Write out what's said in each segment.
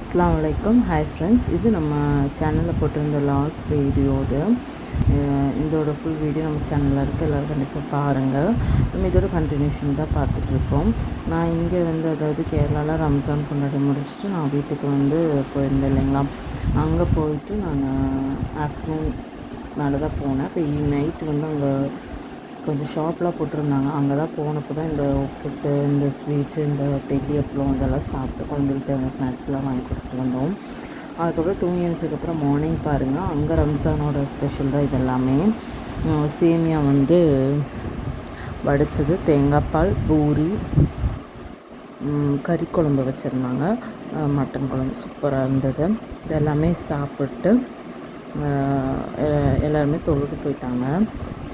அஸ்ஸலாமு அலைக்கும். Hi friends, இது நம்ம சேனலில் போட்டிருந்த லாஸ்ட் வீடியோ. இதோட ஃபுல் வீடியோ நம்ம சேனலில் இருக்குது, எல்லோரும் கண்டிப்பாக பாருங்கள். நம்ம இதோட கண்டினியூஷன் தான் பார்த்துட்ருக்கோம். நான் இங்கே அதாவது கேரளாவில் ரம்ஜான் கொண்டாடி முடிச்சுட்டு நான் வீட்டுக்கு போயிருந்தேன் இல்லைங்களா. அங்கே போயிட்டு நான் ஆஃப்டர்நூன் மேலே தான் போனேன். இப்போ நைட்டு அங்கே கொஞ்சம் ஷாப்லாம் போட்டிருந்தாங்க. அங்கே தான் போனப்போ தான் இந்த உப்புட்டு, இந்த ஸ்வீட்டு, இந்த டெல்லி அப்பளம் இதெல்லாம் சாப்பிட்டு குழந்தைகளுக்கு தேவையான ஸ்நாக்ஸ்லாம் வாங்கி கொடுத்துட்டு வந்தோம். அதுக்கப்புறம் தூங்கி எழுந்ததுக்கப்புறம் மார்னிங் பாருங்கள், அங்கே ரம்ஜானோட ஸ்பெஷல் தான் இதெல்லாமே. சேமியா வடித்தது, தேங்காய் பால், பூரி, கறி குழம்பு வச்சுருந்தாங்க, மட்டன் குழம்பு சூப்பராக இருந்தது. இதெல்லாமே சாப்பிட்டு எல்லாருமே தொழுது போயிட்டாங்க.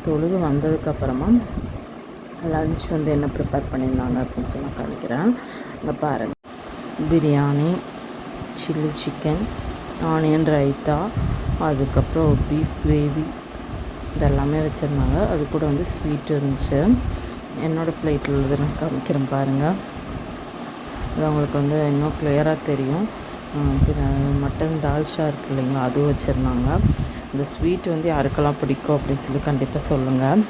தொழுது வந்ததுக்கப்புறமா லன்ச் என்ன ப்ரிப்பேர் பண்ணியிருந்தாங்க அப்படின்னு சொல்லி நான் காமிக்கிறேன். இங்கே பாருங்கள், biryani, chilli chicken, onion raita, அதுக்கப்புறம் பீஃப் கிரேவி இதெல்லாமே வச்சுருந்தாங்க. அது கூட ஸ்வீட் இருந்துச்சு. என்னோடய பிளேட்டில் உள்ளது நான் காமிக்கிறேன் பாருங்கள். அது அவங்களுக்கு இன்னும் கிளியராக தெரியும். மட்டன் தால்ஷா இருக்குது இல்லைங்களா, அதுவும் வச்சுருந்தாங்க. இந்த ஸ்வீட் யாருக்கெல்லாம் பிடிக்கும் அப்படின்னு சொல்லி கண்டிப்பாக சொல்லுங்கள்.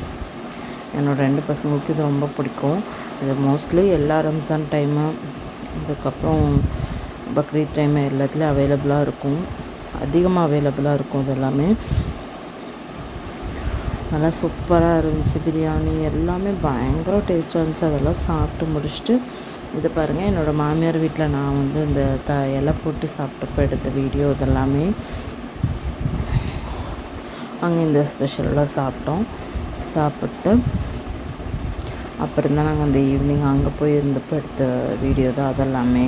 என்னோடய 2 பசங்களுக்கும் இது ரொம்ப பிடிக்கும். இது மோஸ்ட்லி எல்லா ரம்ஜான் டைமு, அதுக்கப்புறம் பக்ரீத் டைமு எல்லாத்துலேயும் அவைலபிளாக இருக்கும், அதிகமாக அவைலபிளாக இருக்கும். இது எல்லாமே நல்லா சூப்பராக இருந்துச்சு. பிரியாணி எல்லாமே பயங்கர டேஸ்ட்டாக இருந்துச்சு. அதெல்லாம் சாப்பிட்டு முடிச்சுட்டு இது பாருங்கள், என்னோடய மாமியார் வீட்டில் நான் இந்த இலை போட்டு சாப்பிட்டப்போ எடுத்த வீடியோ. இதெல்லாமே அங்கே இந்த ஸ்பெஷலாக சாப்பிட்டு அப்புறம் தான் நாங்கள் ஈவினிங் அங்கே போய் இருந்தப்போ எடுத்த வீடியோ தான். அதெல்லாமே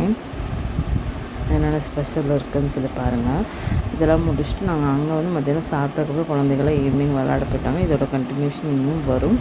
என்னென்ன ஸ்பெஷல் இருக்குதுன்னு சொல்லி பாருங்கள். இதெல்லாம் முடிச்சுட்டு நாங்கள் அங்கே மத்தியானம் சாப்பிட்டதுக்கப்புறம் குழந்தைகளாம் ஈவினிங் விளையாட போயிட்டாங்க. இதோட கண்டினியூஷன் இன்னும் வரும்.